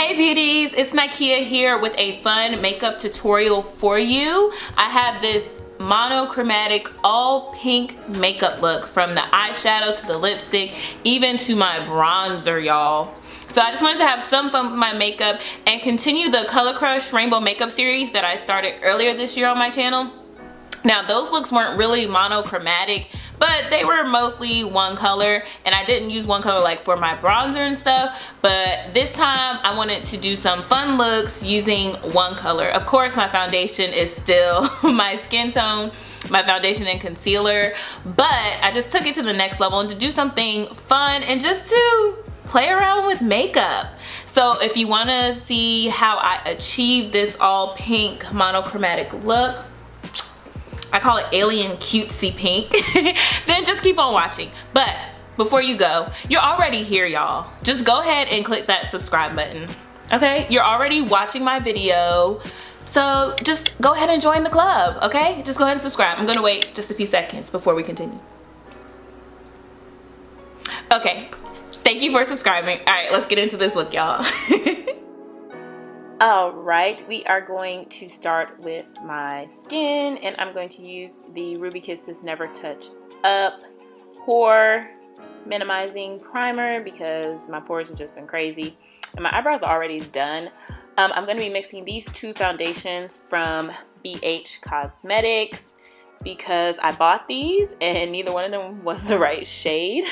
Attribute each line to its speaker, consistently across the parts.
Speaker 1: Hey beauties, it's Nikea here with a fun makeup tutorial for you. I have this monochromatic all pink makeup look from the eyeshadow to the lipstick, even to my bronzer, y'all. So I just wanted to have some fun with my makeup and continue the Color Crush Rainbow Makeup series that I started earlier this year on my channel. Now those looks weren't really monochromatic, but they were mostly one color, and I didn't use one color like for my bronzer and stuff, but this time I wanted to do some fun looks using one color. Of course my foundation is still my skin tone, my foundation and concealer, but I just took it to the next level and to do something fun and just to play around with makeup. So if you want to see how I achieved this all pink monochromatic look, I call it alien cutesy pink, then just keep on watching. But before you go, you're already here, y'all. Just go ahead and click that subscribe button, okay? You're already watching my video, so just go ahead and join the club, okay? Just go ahead and subscribe. I'm gonna wait just a few seconds before we continue. Okay, thank you for subscribing. All right, let's get into this look, y'all. All right, we are going to start with my skin, and I'm going to use the Ruby Kisses Never Touch Up Pore Minimizing Primer because my pores have just been crazy and my eyebrows are already done. I'm going to be mixing these two foundations from BH Cosmetics because I bought these and neither one of them was the right shade.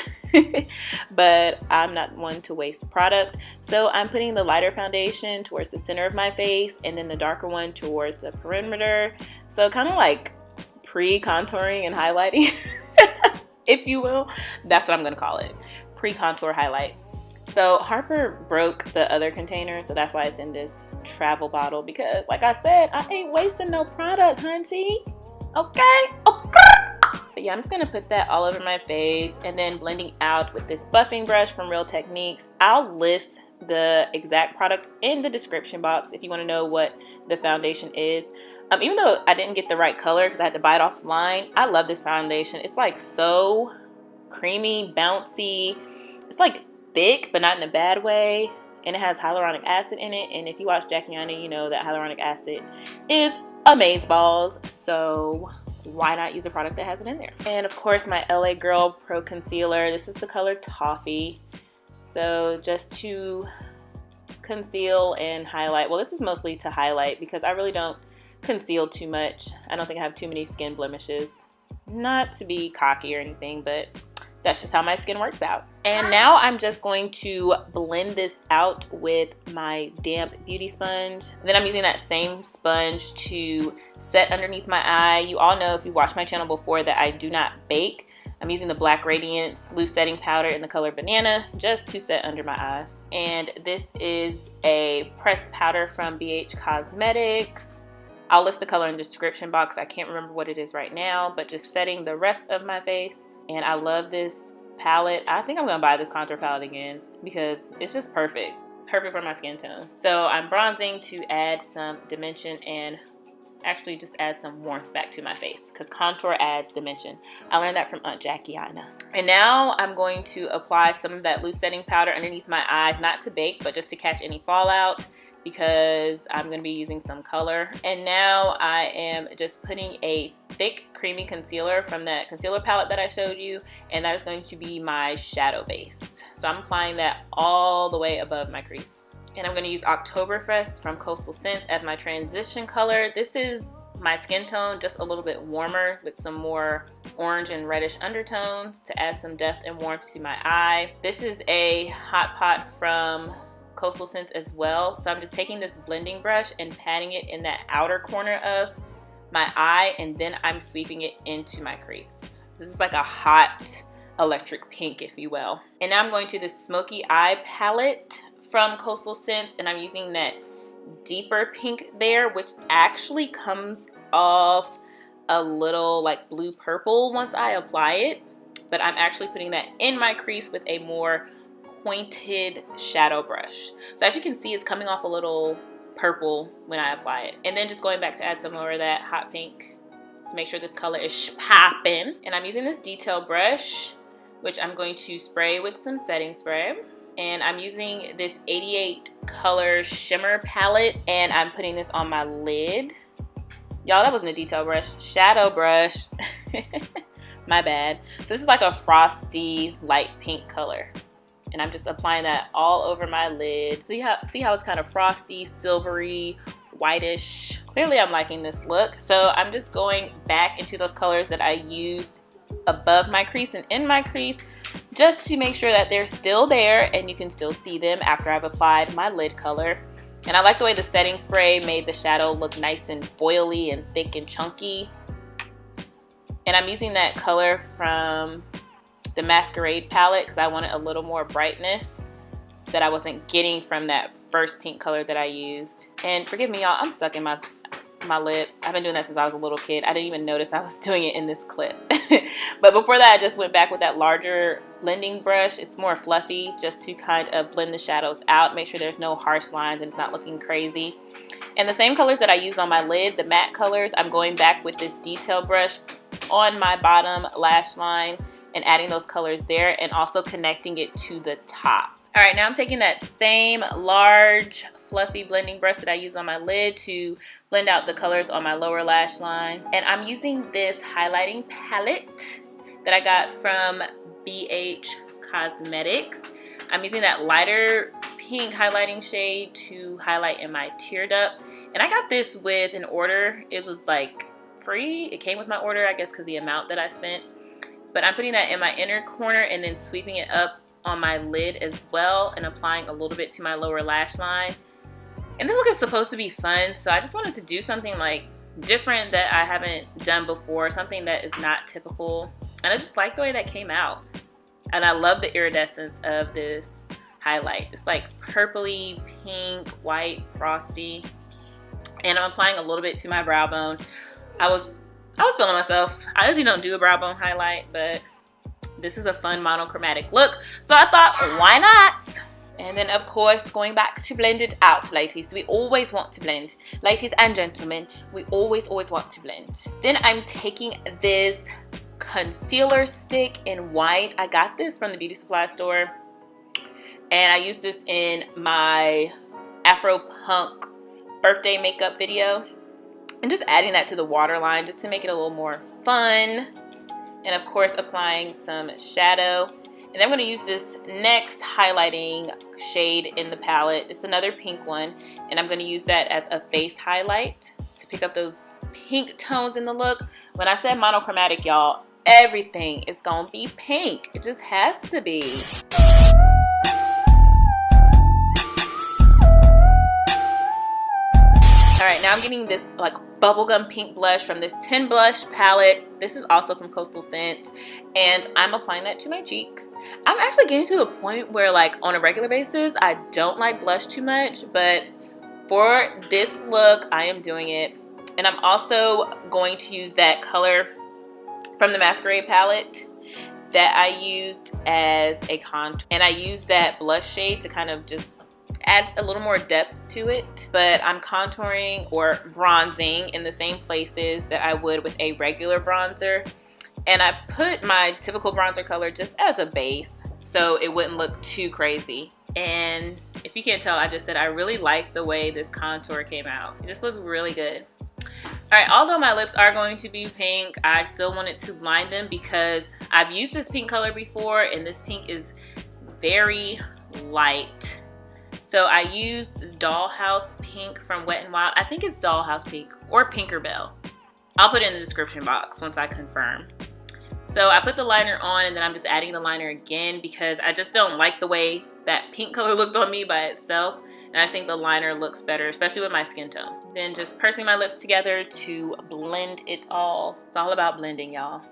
Speaker 1: But I'm not one to waste product, so I'm putting the lighter foundation towards the center of my face and then the darker one towards the perimeter, so kind of like pre-contouring and highlighting, if you will. That's what I'm gonna call it, pre-contour highlight. So Harper broke the other container, so that's why it's in this travel bottle, because like I said, I ain't wasting no product, hunty. Okay. But yeah, I'm just gonna put that all over my face and then blending out with this buffing brush from Real Techniques. I'll list the exact product in the description box if you want to know what the foundation is. Even though I didn't get the right color because I had to buy it offline, I love this foundation. It's like so creamy, bouncy. It's like thick, but not in a bad way. And it has hyaluronic acid in it. And if you watch Jackie Anna, you know that hyaluronic acid is amazeballs. So why not use a product that has it in there? And of course my LA Girl Pro Concealer. This is the color Toffee. So just to conceal and highlight. Well, this is mostly to highlight because I really don't conceal too much. I don't think I have too many skin blemishes. Not to be cocky or anything, but that's just how my skin works out. And now I'm just going to blend this out with my damp beauty sponge. And then I'm using that same sponge to set underneath my eye. You all know if you watched my channel before that I do not bake. I'm using the Black Radiance loose setting powder in the color Banana just to set under my eyes. And this is a pressed powder from BH Cosmetics. I'll list the color in the description box. I can't remember what it is right now, but just setting the rest of my face. And I love this palette. I think I'm gonna buy this contour palette again because it's just perfect for my skin tone. So I'm bronzing to add some dimension and actually just add some warmth back to my face because contour adds dimension. I learned that from Aunt Jackie Anna. And now I'm going to apply some of that loose setting powder underneath my eyes, not to bake but just to catch any fallout, because I'm going to be using some color. And now I am just putting a thick creamy concealer from that concealer palette that I showed you, and that is going to be my shadow base. So I'm applying that all the way above my crease. And I'm going to use Oktoberfest from Coastal Scents as my transition color. This is my skin tone, just a little bit warmer with some more orange and reddish undertones to add some depth and warmth to my eye. This is a Hot Pot from Coastal Scents as well. So I'm just taking this blending brush and patting it in that outer corner of my eye, and then I'm sweeping it into my crease. This is like a hot electric pink, if you will. And now I'm going to this Smokey Eye palette from Coastal Scents, and I'm using that deeper pink there, which actually comes off a little like blue purple once I apply it, but I'm actually putting that in my crease with a more pointed shadow brush. So as you can see, it's coming off a little purple when I apply it. And then just going back to add some more of that hot pink to make sure this color is popping. And I'm using this detail brush, which I'm going to spray with some setting spray. And I'm using this 88 color shimmer palette, and I'm putting this on my lid. Y'all, that wasn't a detail brush, shadow brush. My bad. So this is like a frosty light pink color, and I'm just applying that all over my lid. See how it's kind of frosty, silvery, whitish. Clearly I'm liking this look. So I'm just going back into those colors that I used above my crease and in my crease, just to make sure that they're still there and you can still see them after I've applied my lid color. And I like the way the setting spray made the shadow look nice and foily and thick and chunky. And I'm using that color from the Masquerade palette because I wanted a little more brightness that I wasn't getting from that first pink color that I used. And forgive me, y'all, I'm sucking my lip. I've been doing that since I was a little kid. I didn't even notice I was doing it in this clip. But before that, I just went back with that larger blending brush. It's more fluffy, just to kind of blend the shadows out, make sure there's no harsh lines and it's not looking crazy. And the same colors that I used on my lid, the matte colors, I'm going back with this detail brush on my bottom lash line and adding those colors there, and also connecting it to the top. All right, now I'm taking that same large fluffy blending brush that I used on my lid to blend out the colors on my lower lash line. And I'm using this highlighting palette that I got from Beige Cosmetics. I'm using that lighter pink highlighting shade to highlight in my tear duct. And I got this with an order. It was like free. It came with my order, I guess, because the amount that I spent. But I'm putting that in my inner corner and then sweeping it up on my lid as well, and applying a little bit to my lower lash line. And this look is supposed to be fun, so I just wanted to do something like different that I haven't done before, something that is not typical. And I just like the way that came out. And I love the iridescence of this highlight. It's like purpley, pink, white, frosty. And I'm applying a little bit to my brow bone. I was feeling myself. I usually don't do a brow bone highlight, but this is a fun monochromatic look, so I thought, why not? And then, of course, going back to blend it out, ladies. We always want to blend. Ladies and gentlemen, we always want to blend. Then I'm taking this concealer stick in white. I got this from the beauty supply store, and I used this in my Afro Punk birthday makeup video. And just adding that to the waterline just to make it a little more fun. And of course, applying some shadow. And I'm going to use this next highlighting shade in the palette. It's another pink one. And I'm going to use that as a face highlight to pick up those pink tones in the look. When I said monochromatic, y'all, everything is going to be pink. It just has to be. Alright, now I'm getting this like bubblegum pink blush from this 10 blush palette. This is also from Coastal Scents, and I'm applying that to my cheeks. I'm actually getting to the point where, like, on a regular basis, I don't like blush too much, but for this look, I am doing it. And I'm also going to use that color from the Masquerade palette that I used as a contour. And I used that blush shade to kind of just add a little more depth to it, but I'm contouring or bronzing in the same places that I would with a regular bronzer. And I put my typical bronzer color just as a base so it wouldn't look too crazy. And if you can't tell, I just said I really like the way this contour came out. It just looked really good. Alright, although my lips are going to be pink, I still wanted to line them because I've used this pink color before, and this pink is very light. So I used Dollhouse Pink from Wet n Wild. I think it's Dollhouse Pink or Pinkerbell. I'll put it in the description box once I confirm. So I put the liner on, and then I'm just adding the liner again because I just don't like the way that pink color looked on me by itself. And I think the liner looks better, especially with my skin tone. Then just pursing my lips together to blend it all. It's all about blending, y'all.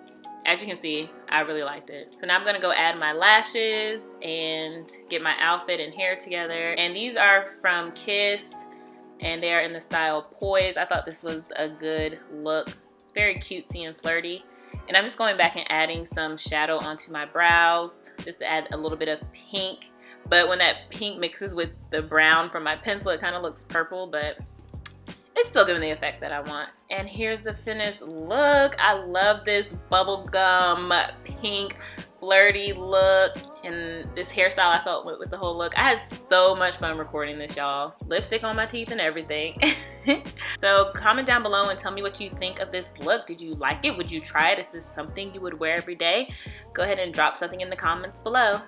Speaker 1: As you can see, I really liked it. So now I'm gonna go add my lashes and get my outfit and hair together. And these are from Kiss, and they are in the style Poise. I thought this was a good look. It's very cutesy and flirty. And I'm just going back and adding some shadow onto my brows, just to add a little bit of pink. But when that pink mixes with the brown from my pencil, it kind of looks purple, but it's still giving the effect that I want. And here's the finished look. I love this bubblegum pink flirty look. and this hairstyle I felt with the whole look. I had so much fun recording this, y'all. Lipstick on my teeth and everything. So comment down below and tell me what you think of this look. Did you like it? Would you try it? Is this something you would wear every day? Go ahead and drop something in the comments below.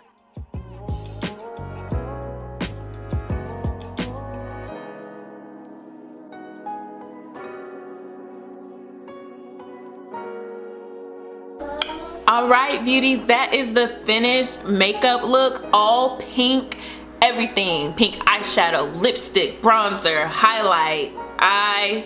Speaker 1: All right, beauties, that is the finished makeup look. All pink, everything. Pink eyeshadow, lipstick, bronzer, highlight. I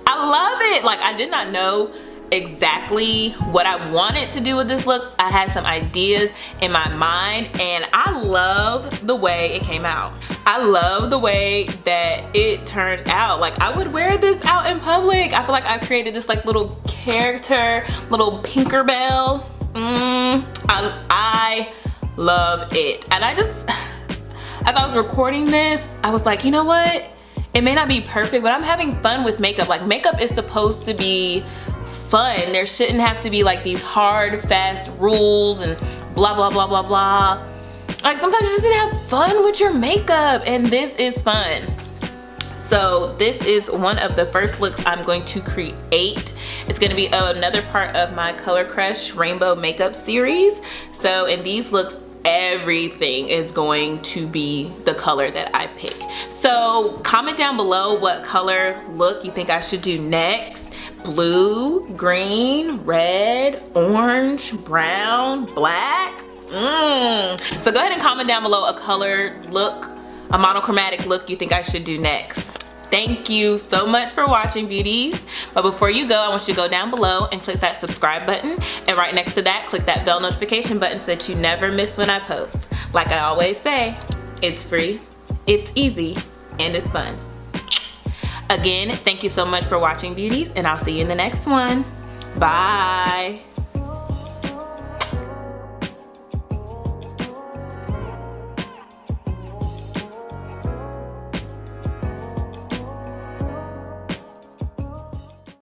Speaker 1: love it. Like, I did not know exactly what I wanted to do with this look. I had some ideas in my mind, and I love the way it came out. I love the way that it turned out. Like, I would wear this out in public. I feel like I created this like little character, little Tinkerbell. I love it. And as I was recording this, I was like, you know what? It may not be perfect, but I'm having fun with makeup. Like, makeup is supposed to be fun. There shouldn't have to be like these hard, fast rules and blah, blah, blah, blah, blah. Like, sometimes you just need to have fun with your makeup, and this is fun. So this is one of the first looks I'm going to create. It's going to be another part of my Color Crush Rainbow Makeup series. So in these looks, everything is going to be the color that I pick. So comment down below what color look you think I should do next. Blue, green, red, orange, brown, black. So go ahead and comment down below a color look, a monochromatic look you think I should do next. Thank you so much for watching, beauties. But before you go, I want you to go down below and click that subscribe button, and right next to that, click that bell notification button so that you never miss when I post. Like I always say, it's free, it's easy, and it's fun. Again, thank you so much for watching, beauties, and I'll see you in the next one. Bye.